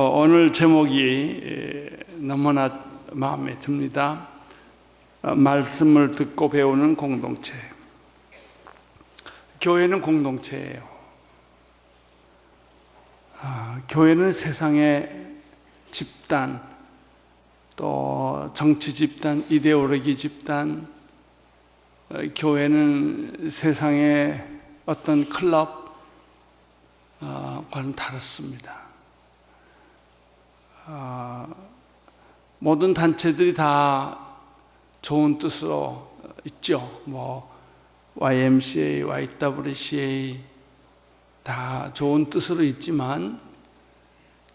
오늘 제목이 너무나 마음에 듭니다. 말씀을 듣고 배우는 공동체. 교회는 공동체예요. 교회는 세상의 집단, 또 정치 집단, 이데올로기 집단, 교회는 세상의 어떤 클럽과는 다릅니다. 모든 단체들이 다 좋은 뜻으로 있죠. YMCA, YWCA 다 좋은 뜻으로 있지만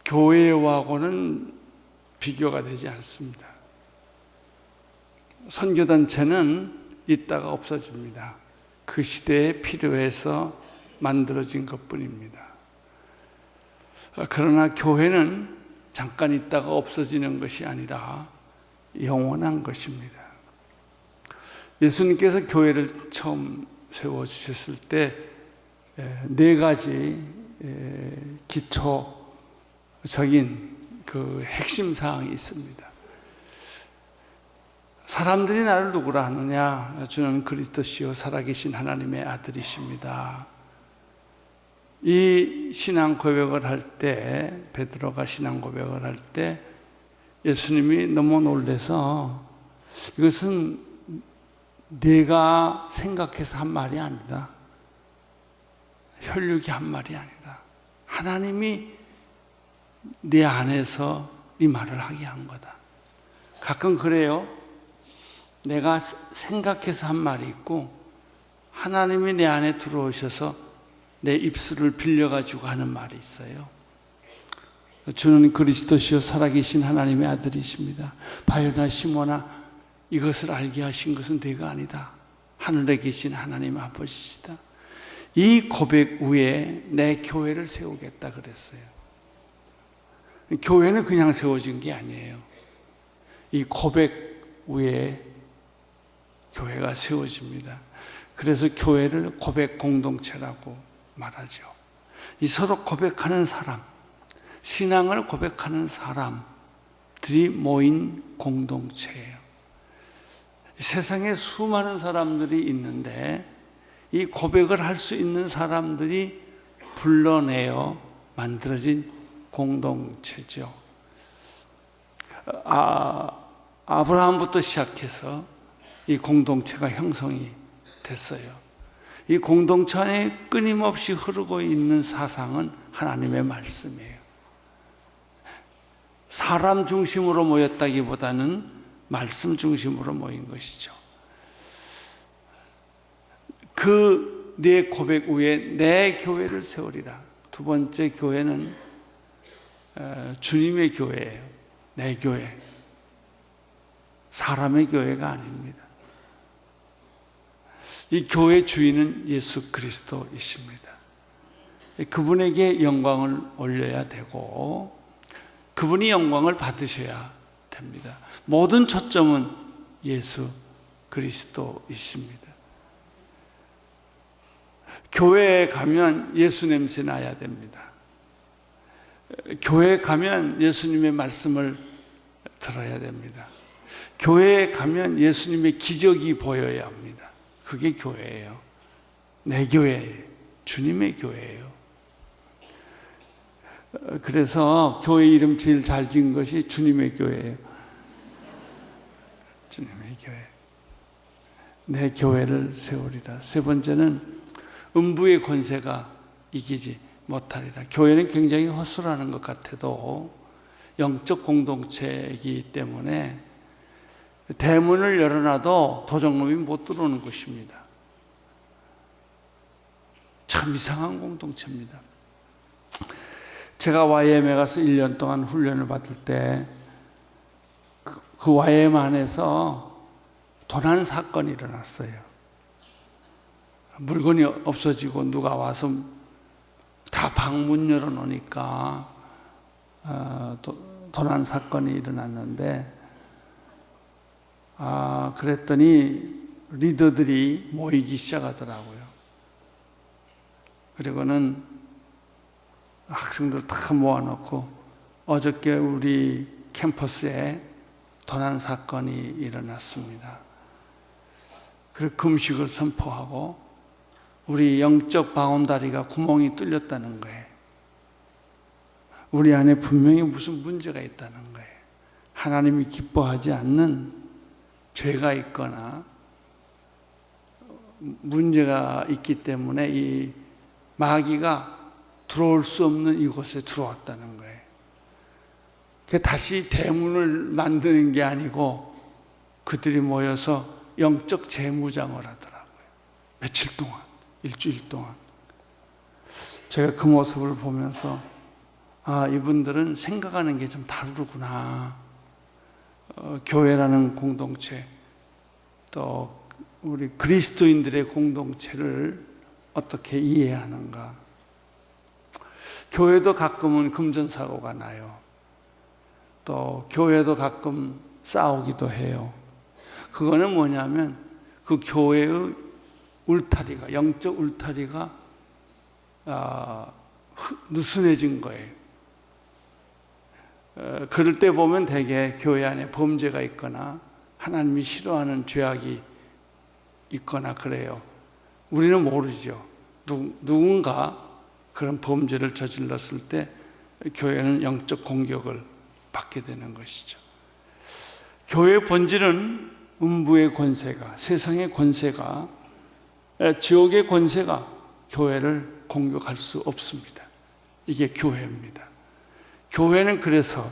교회하고는 비교가 되지 않습니다. 선교단체는 있다가 없어집니다. 그 시대에 필요해서 만들어진 것뿐입니다. 그러나 교회는 잠깐 있다가 없어지는 것이 아니라 영원한 것입니다. 예수님께서 교회를 처음 세워주셨을 때 네 가지 기초적인 그 핵심 사항이 있습니다. 사람들이 나를 누구라 하느냐? 주는 그리스도시요 살아계신 하나님의 아들이십니다. 이 신앙 고백을 할 때, 베드로가 신앙 고백을 할 때 예수님이 너무 놀라서 이것은 내가 생각해서 한 말이 아니다. 혈육이 한 말이 아니다. 하나님이 내 안에서 이 말을 하게 한 거다. 가끔 그래요. 내가 생각해서 한 말이 있고 하나님이 내 안에 들어오셔서 내 입술을 빌려가지고 하는 말이 있어요. 주는 그리스도시요 살아계신 하나님의 아들이십니다. 바요나 시모나 이것을 알게 하신 것은 내가 아니다. 하늘에 계신 하나님 아버지시다. 이 고백 위에 내 교회를 세우겠다 그랬어요. 교회는 그냥 세워진 게 아니에요. 이 고백 위에 교회가 세워집니다. 그래서 교회를 고백 공동체라고 말하죠. 이 서로 고백하는 사람, 신앙을 고백하는 사람들이 모인 공동체예요. 세상에 수많은 사람들이 있는데 이 고백을 할 수 있는 사람들이 불러내어 만들어진 공동체죠. 아브라함부터 시작해서 이 공동체가 형성이 됐어요. 이 공동체 안에 끊임없이 흐르고 있는 사상은 하나님의 말씀이에요. 사람 중심으로 모였다기보다는 말씀 중심으로 모인 것이죠. 그 내 고백 위에 내 교회를 세우리라. 두 번째 교회는 주님의 교회예요. 내 교회. 사람의 교회가 아닙니다. 이 교회 주인은 예수 그리스도이십니다. 그분에게 영광을 올려야 되고 그분이 영광을 받으셔야 됩니다. 모든 초점은 예수 그리스도이십니다. 교회에 가면 예수 냄새 나야 됩니다. 교회에 가면 예수님의 말씀을 들어야 됩니다. 교회에 가면 예수님의 기적이 보여야 합니다. 그게 교회예요. 내 교회예요. 주님의 교회예요. 그래서 교회 이름 제일 잘 지은 것이 주님의 교회예요. 주님의 교회. 내 교회를 세우리라. 세 번째는 음부의 권세가 이기지 못하리라. 교회는 굉장히 허술하는 것 같아도 영적 공동체이기 때문에 대문을 열어놔도 도적놈이 못 들어오는 것입니다. 참 이상한 공동체입니다. 제가 YM에 가서 1년 동안 훈련을 받을 때 그 YM 안에서 도난 사건이 일어났어요. 물건이 없어지고 누가 와서 다 방문 열어놓으니까 도난 사건이 일어났는데 그랬더니 리더들이 모이기 시작하더라고요. 그리고는 학생들 다 모아놓고 어저께 우리 캠퍼스에 도난 사건이 일어났습니다. 그래서 금식을 선포하고 우리 영적 바운다리가 구멍이 뚫렸다는 거예요. 우리 안에 분명히 무슨 문제가 있다는 거예요. 하나님이 기뻐하지 않는 죄가 있거나 문제가 있기 때문에 이 마귀가 들어올 수 없는 이곳에 들어왔다는 거예요. 다시 대문을 만드는 게 아니고 그들이 모여서 영적 재무장을 하더라고요. 며칠 동안, 일주일 동안. 제가 그 모습을 보면서 이분들은 생각하는 게 좀 다르구나. 교회라는 공동체, 또 우리 그리스도인들의 공동체를 어떻게 이해하는가. 교회도 가끔은 금전사고가 나요. 또 교회도 가끔 싸우기도 해요. 그거는 뭐냐면 그 교회의 울타리가, 영적 울타리가 느슨해진 거예요. 그럴 때 보면 대개 교회 안에 범죄가 있거나 하나님이 싫어하는 죄악이 있거나 그래요. 우리는 모르죠. 누군가 그런 범죄를 저질렀을 때 교회는 영적 공격을 받게 되는 것이죠. 교회의 본질은 음부의 권세가, 세상의 권세가, 지옥의 권세가 교회를 공격할 수 없습니다. 이게 교회입니다. 교회는 그래서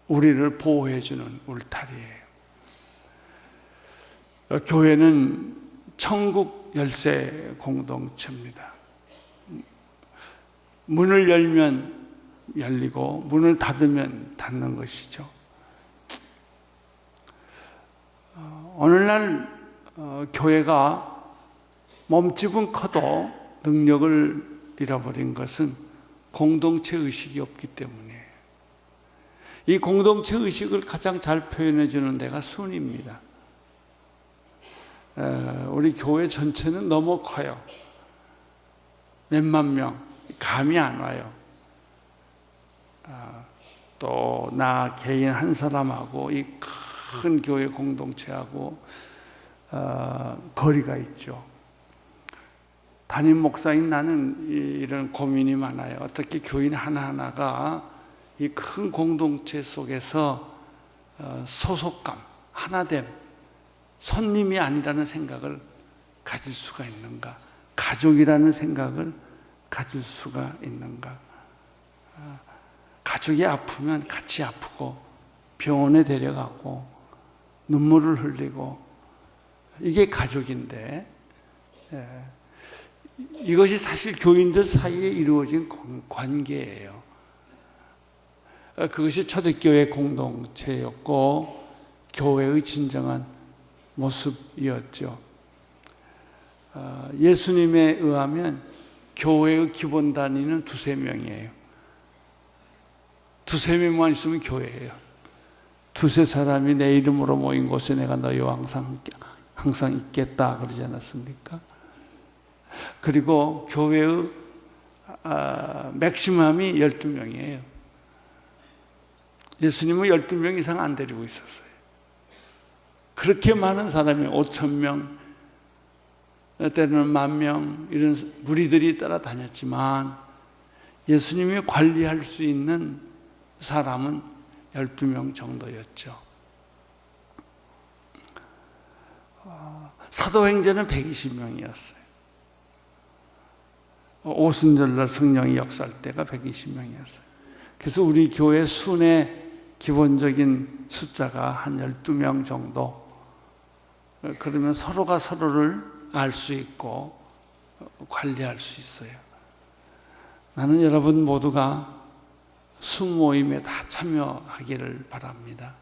우리를 보호해주는 울타리예요. 교회는 천국 열쇠 공동체입니다. 문을 열면 열리고 문을 닫으면 닫는 것이죠. 오늘날 교회가 몸집은 커도 능력을 잃어버린 것은 공동체 의식이 없기 때문이에요. 이 공동체 의식을 가장 잘 표현해 주는 데가 순입니다. 우리 교회 전체는 너무 커요. 몇만 명, 감이 안 와요. 또 나 개인 한 사람하고 이 큰 교회 공동체하고 거리가 있죠. 담임 목사인 나는 이런 고민이 많아요. 어떻게 교인 하나하나가 이 큰 공동체 속에서 소속감, 하나됨, 손님이 아니라는 생각을 가질 수가 있는가? 가족이라는 생각을 가질 수가 있는가? 가족이 아프면 같이 아프고 병원에 데려가고 눈물을 흘리고 이게 가족인데 이것이 사실 교인들 사이에 이루어진 관계예요. 그것이 초대교회 공동체였고 교회의 진정한 모습이었죠. 예수님에 의하면 교회의 기본 단위는 두세 명이에요. 두세 명만 있으면 교회예요. 두세 사람이 내 이름으로 모인 곳에 내가 너희와 항상 있겠다 그러지 않았습니까? 그리고 교회의 맥시멈이 12명이에요. 예수님은 12명 이상 안 데리고 있었어요. 그렇게 많은 사람이 5,000명, 때로는 10,000명 이런 무리들이 따라다녔지만 예수님이 관리할 수 있는 사람은 12명 정도였죠. 사도행전은 120명이었어요. 오순절날 성령이 역사할 때가 120명이었어요. 그래서 우리 교회 순의 기본적인 숫자가 한 12명 정도. 그러면 서로가 서로를 알 수 있고 관리할 수 있어요. 나는 여러분 모두가 수 모임에 다 참여하기를 바랍니다.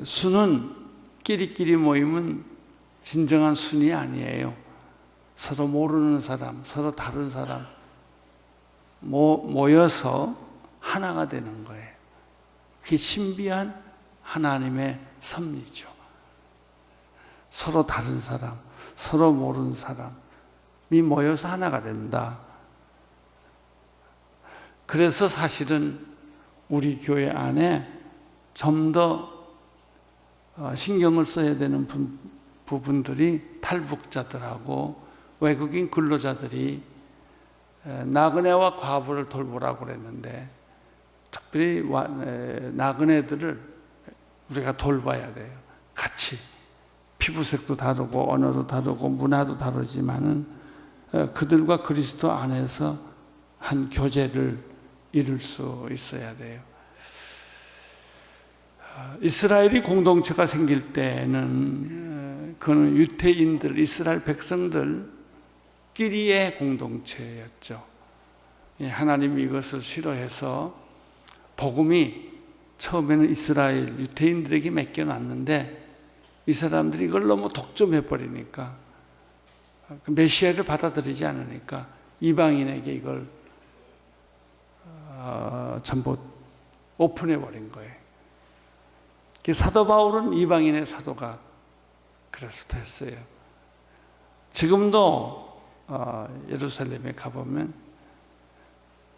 수는 끼리끼리 모임은 진정한 순이 아니에요. 서로 모르는 사람, 서로 다른 사람 모여서 하나가 되는 거예요. 그게 신비한 하나님의 섭리죠. 서로 다른 사람, 서로 모르는 사람이 모여서 하나가 된다. 그래서 사실은 우리 교회 안에 좀 더 신경을 써야 되는 부분들이 탈북자들하고 외국인 근로자들이 나그네와 과부를 돌보라고 그랬는데, 특별히 나그네들을 우리가 돌봐야 돼요. 같이 피부색도 다르고 언어도 다르고 문화도 다르지만은 그들과 그리스도 안에서 한 교제를 이룰 수 있어야 돼요. 이스라엘이 공동체가 생길 때는 그는 유태인들, 이스라엘 백성들끼리의 공동체였죠. 하나님이 이것을 싫어해서 복음이 처음에는 이스라엘 유태인들에게 맡겨놨는데 이 사람들이 이걸 너무 독점해 버리니까, 메시아를 받아들이지 않으니까 이방인에게 이걸 전부 오픈해 버린 거예요. 사도 바울은 이방인의 사도가 그래서 됐어요. 지금도 예루살렘에 가보면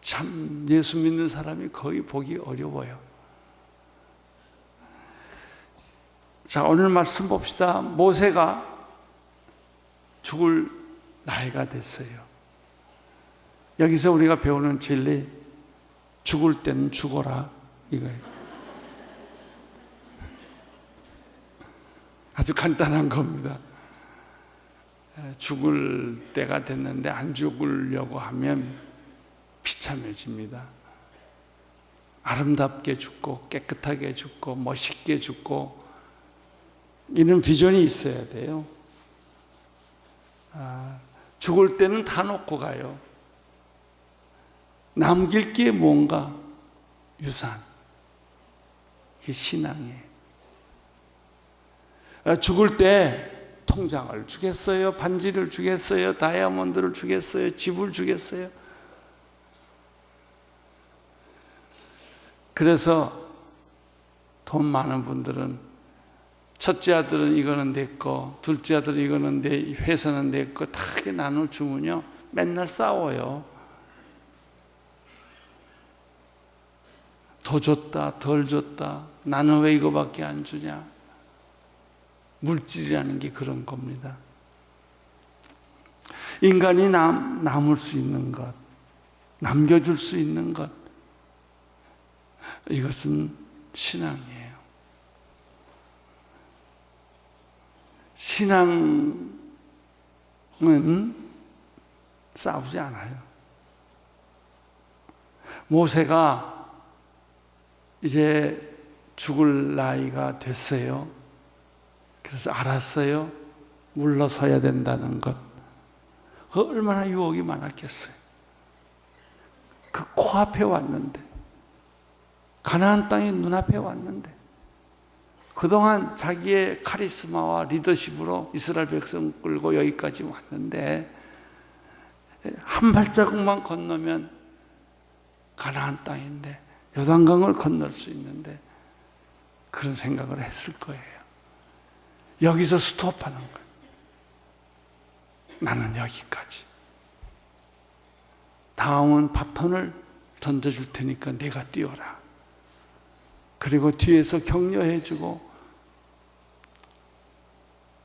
참 예수 믿는 사람이 거의 보기 어려워요. 자, 오늘 말씀 봅시다. 모세가 죽을 나이가 됐어요. 여기서 우리가 배우는 진리, 죽을 때는 죽어라, 이거예요. 아주 간단한 겁니다. 죽을 때가 됐는데 안 죽으려고 하면 비참해집니다. 아름답게 죽고 깨끗하게 죽고 멋있게 죽고 이런 비전이 있어야 돼요. 죽을 때는 다 놓고 가요. 남길 게 뭔가 유산, 그게 신앙이에요. 죽을 때 통장을 주겠어요? 반지를 주겠어요? 다이아몬드를 주겠어요? 집을 주겠어요? 그래서 돈 많은 분들은 첫째 아들은 이거는 내 거, 둘째 아들은 이거는 내 회사는 내 거, 다 이렇게 나눠주면요 맨날 싸워요. 더 줬다, 덜 줬다, 나는 왜 이거밖에 안 주냐. 물질이라는 게 그런 겁니다. 인간이 남을 수 있는 것, 남겨줄 수 있는 것, 이것은 신앙이에요. 신앙은 싸우지 않아요. 모세가 이제 죽을 나이가 됐어요. 그래서 알았어요. 물러서야 된다는 것. 그 얼마나 유혹이 많았겠어요. 그 코앞에 왔는데, 가나안 땅의 눈앞에 왔는데, 그동안 자기의 카리스마와 리더십으로 이스라엘 백성 끌고 여기까지 왔는데 한 발자국만 건너면 가나안 땅인데, 요단강을 건널 수 있는데 그런 생각을 했을 거예요. 여기서 스톱하는 거예요. 나는 여기까지. 다음은 바톤을 던져줄 테니까 내가 뛰어라. 그리고 뒤에서 격려해주고,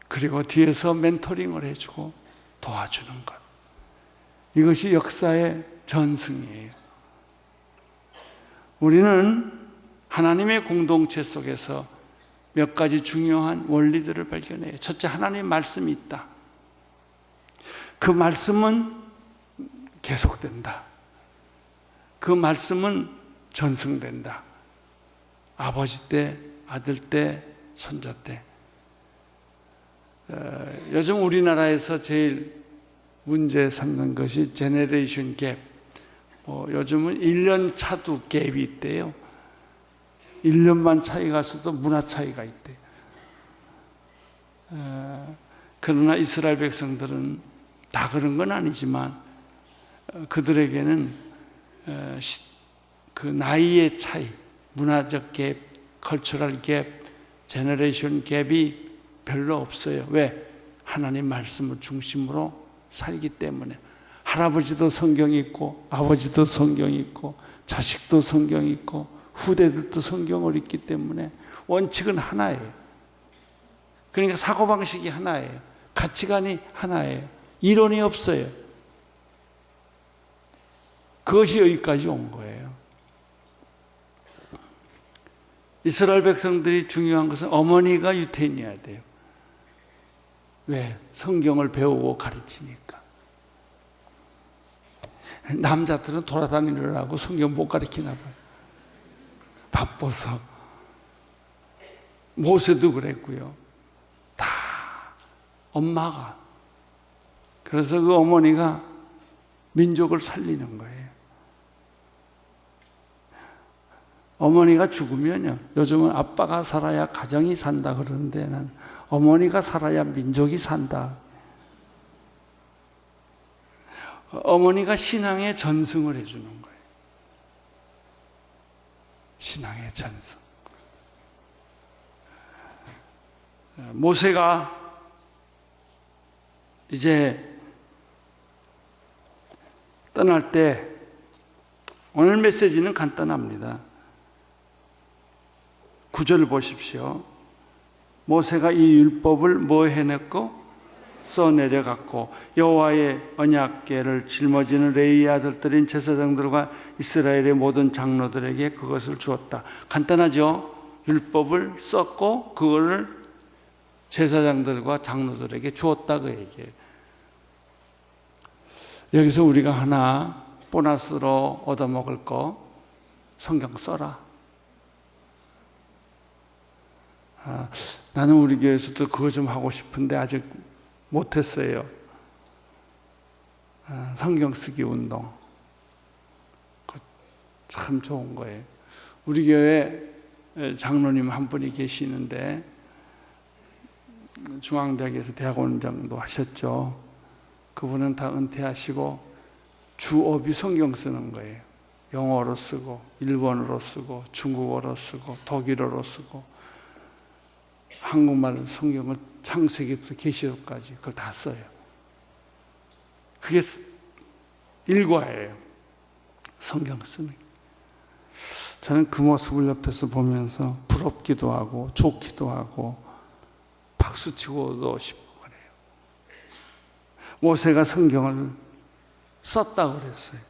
그리고 뒤에서 멘토링을 해주고 도와주는 것. 이것이 역사의 전승이에요. 우리는 하나님의 공동체 속에서 몇 가지 중요한 원리들을 발견해요. 첫째, 하나님의 말씀이 있다. 그 말씀은 계속된다. 그 말씀은 전승된다. 아버지 때, 아들 때, 손자 때. 요즘 우리나라에서 제일 문제 삼는 것이 제너레이션 갭. 요즘은 1년 차도 갭이 있대요. 1년만 차이가 있어도 문화 차이가 있대요. 그러나 이스라엘 백성들은 다 그런 건 아니지만 그들에게는 그 나이의 차이, 문화적 갭, 컬처럴 갭, 제너레이션 갭이 별로 없어요. 왜? 하나님 말씀을 중심으로 살기 때문에. 할아버지도 성경 있고, 아버지도 성경 있고, 자식도 성경 있고, 후대들도 성경을 읽기 때문에 원칙은 하나예요. 그러니까 사고방식이 하나예요. 가치관이 하나예요. 이론이 없어요. 그것이 여기까지 온 거예요. 이스라엘 백성들이 중요한 것은 어머니가 유태인이어야 돼요. 왜? 성경을 배우고 가르치니까. 남자들은 돌아다니느라고 성경 못 가르치나 봐요. 바빠서. 모세도 그랬고요. 다 엄마가. 그래서 그 어머니가 민족을 살리는 거예요. 어머니가 죽으면요. 요즘은 아빠가 살아야 가정이 산다 그러는데 난 어머니가 살아야 민족이 산다. 어머니가 신앙의 전승을 해주는 거예요. 신앙의 전승. 모세가 이제 떠날 때 오늘 메시지는 간단합니다. 9절을 보십시오. 모세가 이 율법을 뭐 해냈고 써내려갔고 여호와의 언약궤를 짊어지는 레위의 아들들인 제사장들과 이스라엘의 모든 장로들에게 그것을 주었다. 간단하죠? 율법을 썼고 그거를 제사장들과 장로들에게 주었다 그 얘기예요. 여기서 우리가 하나 보너스로 얻어먹을 거 성경 써라. 나는 우리 교회에서도 그거 좀 하고 싶은데 아직 못했어요. 성경 쓰기 운동. 참 좋은 거예요. 우리 교회 장로님 한 분이 계시는데 중앙대학에서 대학원장도 하셨죠. 그분은 다 은퇴하시고 주업이 성경 쓰는 거예요. 영어로 쓰고 일본어로 쓰고 중국어로 쓰고 독일어로 쓰고 한국말 성경을 창세기부터 계시록까지 그걸 다 써요. 그게 일과예요. 성경 쓰는. 저는 그 모습을 옆에서 보면서 부럽기도 하고 좋기도 하고 박수치고도 싶고 그래요. 모세가 성경을 썼다고 그랬어요.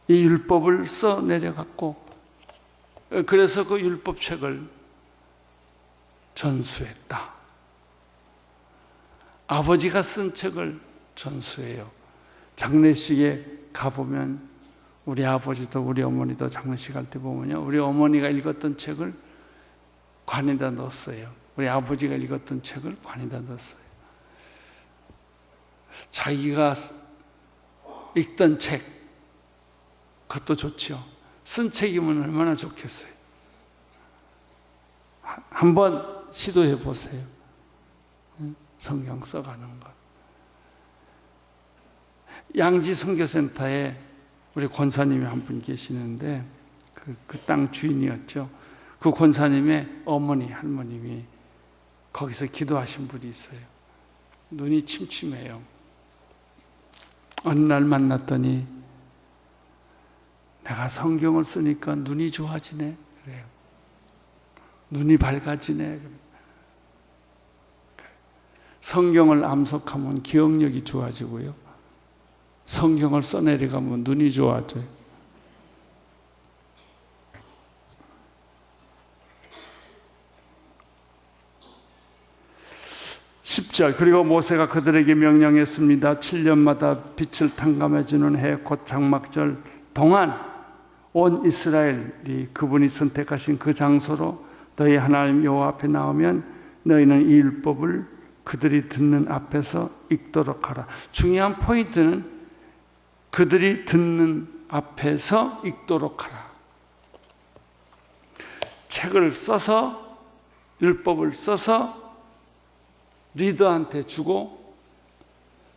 이 율법을 써 내려갔고 그래서 그 율법책을 전수했다. 아버지가 쓴 책을 전수해요. 장례식에 가보면 우리 아버지도 우리 어머니도 장례식 할 때 보면요. 우리 어머니가 읽었던 책을 관에다 넣었어요. 우리 아버지가 읽었던 책을 관에다 넣었어요. 자기가 읽던 책, 그것도 좋죠. 쓴 책이면 얼마나 좋겠어요. 한번 시도해 보세요. 성경 써가는 것. 양지 선교센터에 우리 권사님이 한 분 계시는데 그 땅 주인이었죠. 그 권사님의 어머니, 할머님이 거기서 기도하신 분이 있어요. 눈이 침침해요. 어느 날 만났더니 내가 성경을 쓰니까 눈이 좋아지네. 그래요. 눈이 밝아지네. 성경을 암송하면 기억력이 좋아지고요. 성경을 써내려가면 눈이 좋아져요. 10절 그리고 모세가 그들에게 명령했습니다. 7년마다 빛을 탕감해주는 해 곧 장막절 동안 온 이스라엘이 그분이 선택하신 그 장소로 너희 하나님 여호와 앞에 나오면 너희는 이 율법을 그들이 듣는 앞에서 읽도록 하라. 중요한 포인트는 그들이 듣는 앞에서 읽도록 하라. 책을 써서 율법을 써서 리더한테 주고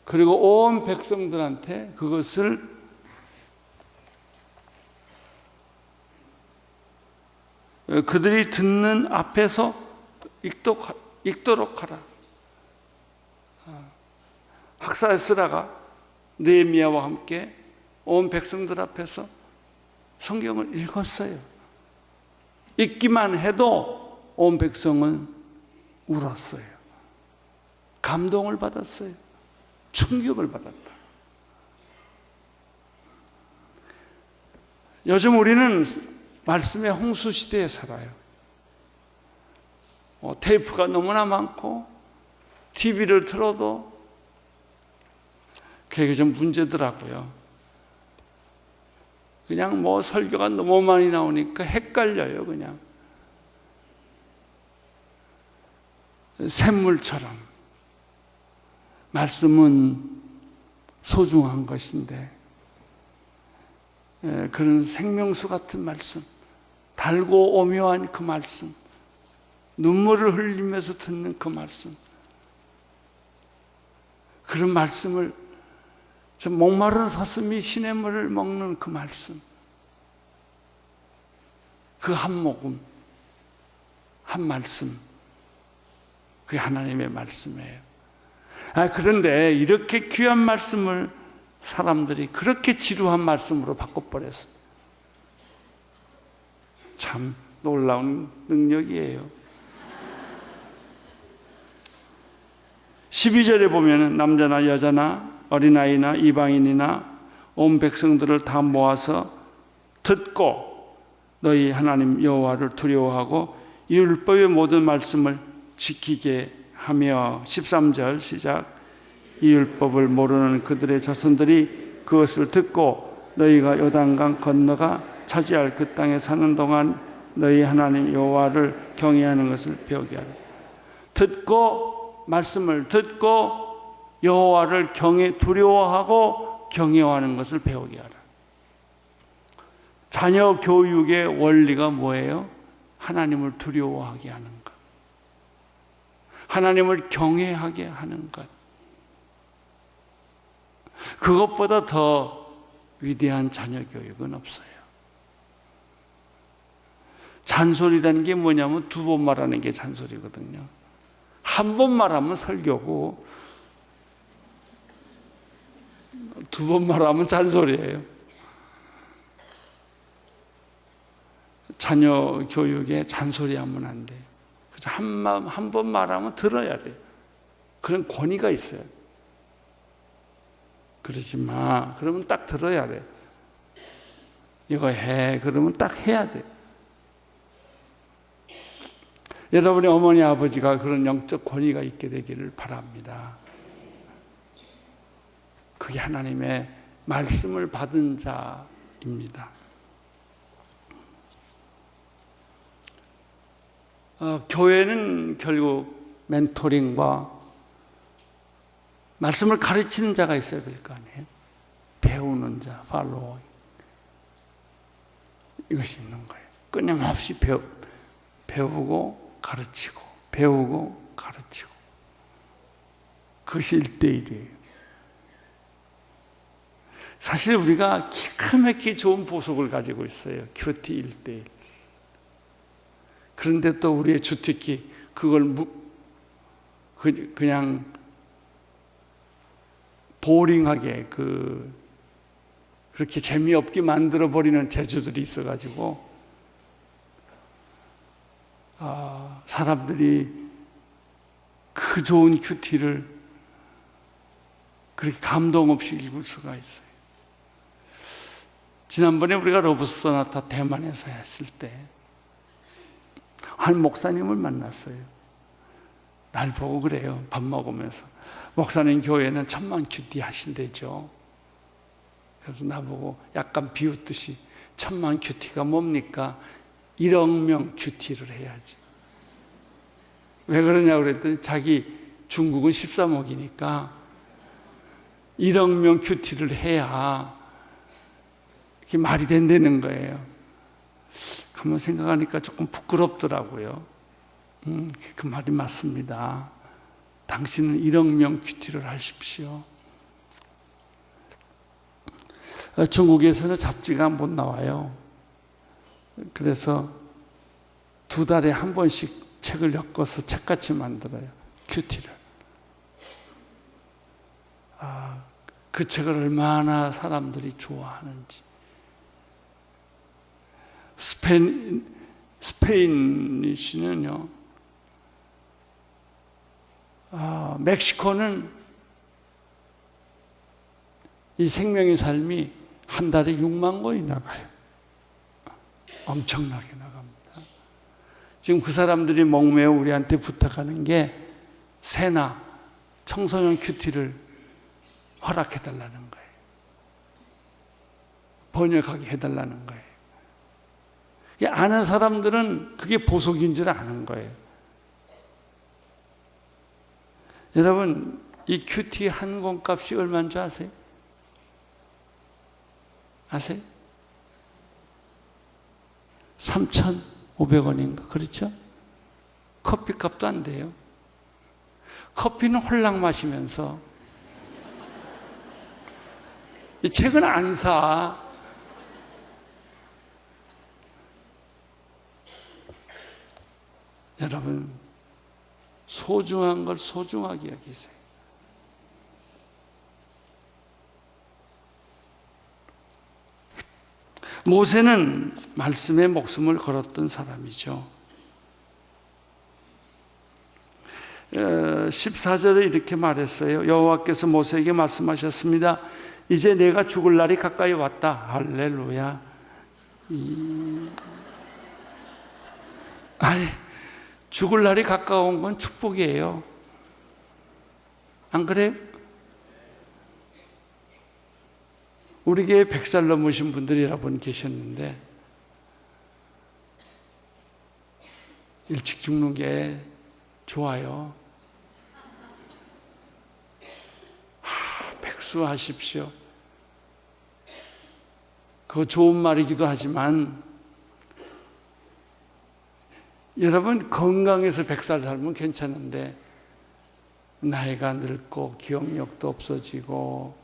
그리고 온 백성들한테 그것을 그들이 듣는 앞에서 읽도록 하라. 학사 에스라가 느헤미야와 함께 온 백성들 앞에서 성경을 읽었어요. 읽기만 해도 온 백성은 울었어요. 감동을 받았어요. 충격을 받았다. 요즘 우리는 말씀의 홍수 시대에 살아요. 테이프가 너무나 많고 TV를 틀어도 그게 좀 문제더라고요. 그냥 뭐 설교가 너무 많이 나오니까 헷갈려요. 그냥 샘물처럼. 말씀은 소중한 것인데 그런 생명수 같은 말씀, 달고 오묘한 그 말씀, 눈물을 흘리면서 듣는 그 말씀, 그런 말씀을 목마른 사슴이 시냇물을 먹는 그 말씀, 그 한 모금, 한 말씀, 그게 하나님의 말씀이에요. 그런데 이렇게 귀한 말씀을 사람들이 그렇게 지루한 말씀으로 바꿔버렸어요. 참 놀라운 능력이에요. 12절에 보면 남자나 여자나 어린아이나 이방인이나 온 백성들을 다 모아서 듣고 너희 하나님 여호와를 두려워하고 이 율법의 모든 말씀을 지키게 하며 13절 시작. 이 율법을 모르는 그들의 자손들이 그것을 듣고 너희가 요단강 건너가 차지할 그 땅에 사는 동안 너희 하나님 여호와를 경외하는 것을 배우게 하라. 듣고 말씀을 듣고 여호와를 두려워하고 경외하는 것을 배우게 하라. 자녀 교육의 원리가 뭐예요? 하나님을 두려워하게 하는 것, 하나님을 경외하게 하는 것. 그것보다 더 위대한 자녀 교육은 없어요. 잔소리라는 게 뭐냐면 두 번 말하는 게 잔소리거든요. 한 번 말하면 설교고 두 번 말하면 잔소리예요. 자녀 교육에 잔소리하면 안 돼요. 한 번 말하면 들어야 돼요. 그런 권위가 있어요. 그러지 마. 그러면 딱 들어야 돼. 이거 해. 그러면 딱 해야 돼. 여러분의 어머니 아버지가 그런 영적 권위가 있게 되기를 바랍니다. 그게 하나님의 말씀을 받은 자입니다. 교회는 결국 멘토링과 말씀을 가르치는 자가 있어야 될 거 아니에요. 배우는 자, 팔로워. 이것이 있는 거예요. 끊임없이 배우고 가르치고 배우고 가르치고. 그것이 1:1이에요. 사실 우리가 기가 막히게 좋은 보석을 가지고 있어요. 큐티 1:1. 그런데 또 우리의 주특기 그걸 그냥 보링하게 그렇게 재미없게 만들어버리는 재주들이 있어가지고 사람들이 그 좋은 큐티를 그렇게 감동 없이 읽을 수가 있어요. 지난번에 우리가 러브스 소나타 대만에서 했을 때 한 목사님을 만났어요. 날 보고 그래요. 밥 먹으면서. 목사님 교회는 1000만 큐티 하신대죠. 그래서 나보고 약간 비웃듯이 1000만 큐티가 뭡니까? 1억 명 큐티를 해야지. 왜 그러냐고 그랬더니 자기 중국은 13억이니까 1억 명 큐티를 해야 이게 말이 된다는 거예요. 한번 생각하니까 조금 부끄럽더라고요. 그 말이 맞습니다. 당신은 1억 명 큐티를 하십시오. 중국에서는 잡지가 못 나와요. 그래서 2달에 한 번씩 책을 엮어서 책같이 만들어요. 큐티를. 그 책을 얼마나 사람들이 좋아하는지. 스페인시는요, 멕시코는 이 생명의 삶이 한 달에 6만 건이 나가요. 엄청나게 나갑니다. 지금 그 사람들이 목매어 우리한테 부탁하는 게 세나 청소년 큐티를 허락해달라는 거예요. 번역하게 해달라는 거예요. 아는 사람들은 그게 보석인 줄 아는 거예요. 여러분, 이 큐티 한 권값이 얼마인 줄 아세요? 아세요? 3,500원인가? 그렇죠? 커피값도 안 돼요. 커피는 홀랑 마시면서 이 책은 안 사. 여러분, 소중한 걸 소중하게 여기세요. 모세는 말씀에 목숨을 걸었던 사람이죠. 14절에 이렇게 말했어요. 여호와께서 모세에게 말씀하셨습니다. 이제 내가 죽을 날이 가까이 왔다. 할렐루야. 아니, 죽을 날이 가까운 건 축복이에요. 안 그래요? 우리 교회에 100살 넘으신 분들이 여러분 계셨는데 일찍 죽는 게 좋아요. 백수하십시오. 그거 좋은 말이기도 하지만 여러분 건강해서 100살 살면 괜찮은데 나이가 늙고 기억력도 없어지고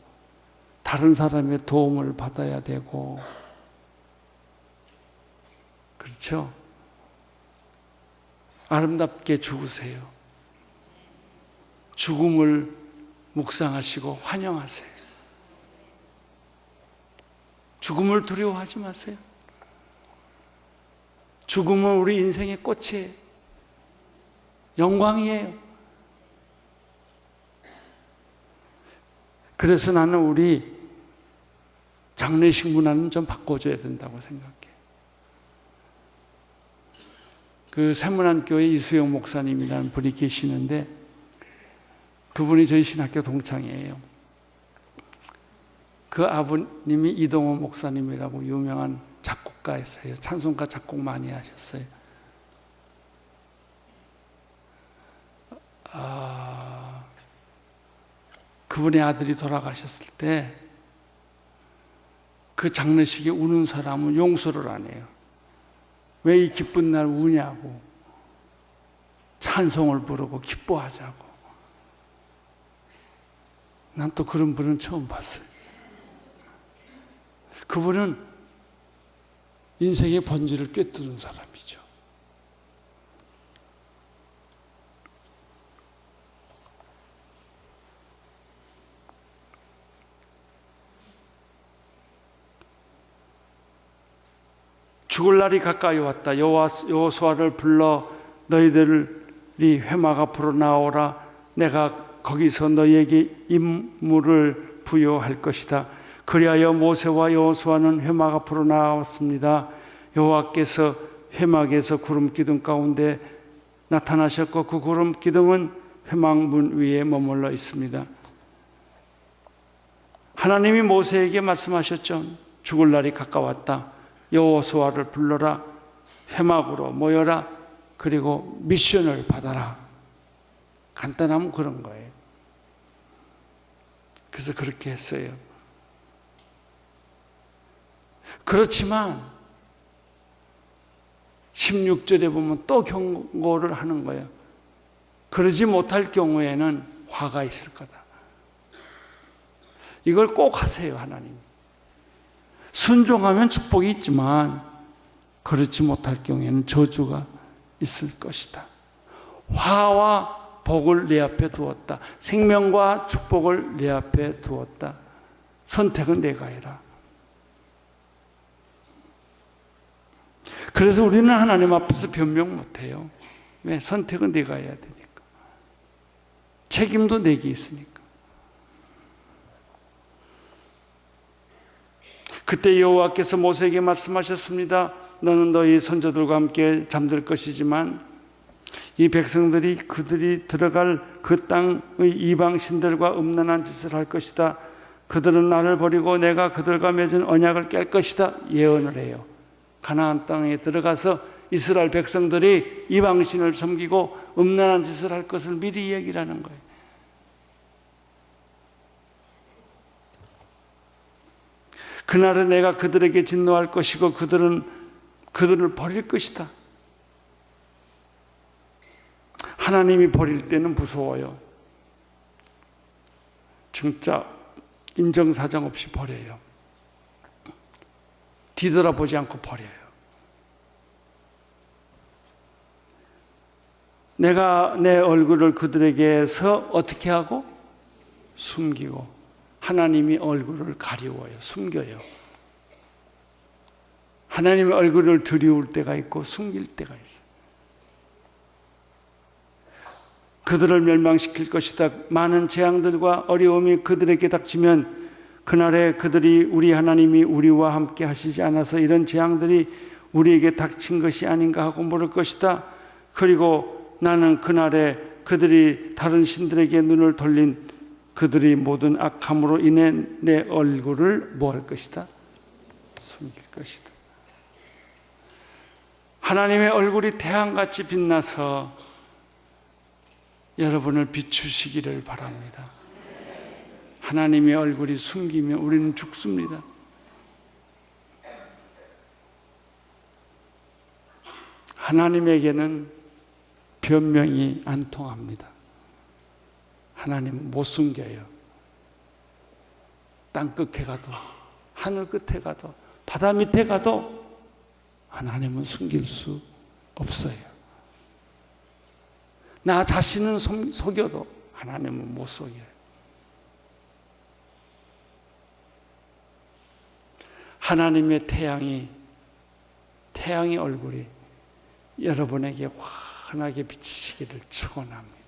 다른 사람의 도움을 받아야 되고 그렇죠? 아름답게 죽으세요. 죽음을 묵상하시고 환영하세요. 죽음을 두려워하지 마세요. 죽음은 우리 인생의 꽃이에요. 영광이에요. 그래서 나는 우리 장례식 문화는 좀 바꿔줘야 된다고 생각해. 그 세문안교회 이수영 목사님이라는 분이 계시는데 그분이 저희 신학교 동창이에요. 그 아버님이 이동호 목사님이라고 유명한 작곡가였어요. 찬송가 작곡 많이 하셨어요. 그분의 아들이 돌아가셨을 때 그 장례식에 우는 사람은 용서를 안 해요. 왜 이 기쁜 날 우냐고. 찬송을 부르고 기뻐하자고. 난 또 그런 분은 처음 봤어요. 그분은 인생의 본질을 꿰뚫은 사람이죠. 죽을 날이 가까이 왔다. 여호수아를 불러 너희들이 회막 앞으로 나오라. 내가 거기서 너희에게 임무를 부여할 것이다. 그리하여 모세와 여호수아는 회막 앞으로 나왔습니다. 여호와께서 회막에서 구름 기둥 가운데 나타나셨고 그 구름 기둥은 회막 문 위에 머물러 있습니다. 하나님이 모세에게 말씀하셨죠. 죽을 날이 가까웠다. 여호수아를 불러라. 회막으로 모여라. 그리고 미션을 받아라. 간단하면 그런 거예요. 그래서 그렇게 했어요. 그렇지만 16절에 보면 또 경고를 하는 거예요. 그러지 못할 경우에는 화가 있을 거다. 이걸 꼭 하세요, 하나님. 순종하면 축복이 있지만 그렇지 못할 경우에는 저주가 있을 것이다. 화와 복을 내 앞에 두었다. 생명과 축복을 내 앞에 두었다. 선택은 내가 해라. 그래서 우리는 하나님 앞에서 변명 못해요. 왜? 선택은 네가 해야 되니까. 책임도 내게 있으니까. 그때 여호와께서 모세에게 말씀하셨습니다. 너는 너희 선조들과 함께 잠들 것이지만 이 백성들이 그들이 들어갈 그 땅의 이방 신들과 음란한 짓을 할 것이다. 그들은 나를 버리고 내가 그들과 맺은 언약을 깰 것이다. 예언을 해요. 가나안 땅에 들어가서 이스라엘 백성들이 이방 신을 섬기고 음란한 짓을 할 것을 미리 얘기를 하는 거예요. 그날은 내가 그들에게 진노할 것이고 그들을 버릴 것이다. 하나님이 버릴 때는 무서워요. 진짜 인정사정 없이 버려요. 뒤돌아보지 않고 버려요. 내가 내 얼굴을 그들에게서 어떻게 하고? 숨기고. 하나님이 얼굴을 가리워요. 숨겨요. 하나님의 얼굴을 드리울 때가 있고 숨길 때가 있어요. 그들을 멸망시킬 것이다. 많은 재앙들과 어려움이 그들에게 닥치면 그날에 그들이 우리 하나님이 우리와 함께 하시지 않아서 이런 재앙들이 우리에게 닥친 것이 아닌가 하고 물을 것이다. 그리고 나는 그날에 그들이 다른 신들에게 눈을 돌린 그들이 모든 악함으로 인해 내 얼굴을 뭐 할 것이다? 숨길 것이다. 하나님의 얼굴이 태양같이 빛나서 여러분을 비추시기를 바랍니다. 하나님의 얼굴이 숨기면 우리는 죽습니다. 하나님에게는 변명이 안 통합니다. 하나님은 못 숨겨요. 땅 끝에 가도 하늘 끝에 가도 바다 밑에 가도 하나님은 숨길 수 없어요. 나 자신은 속여도 하나님은 못 속여요. 하나님의 태양의 얼굴이 여러분에게 환하게 비치시기를 축원합니다.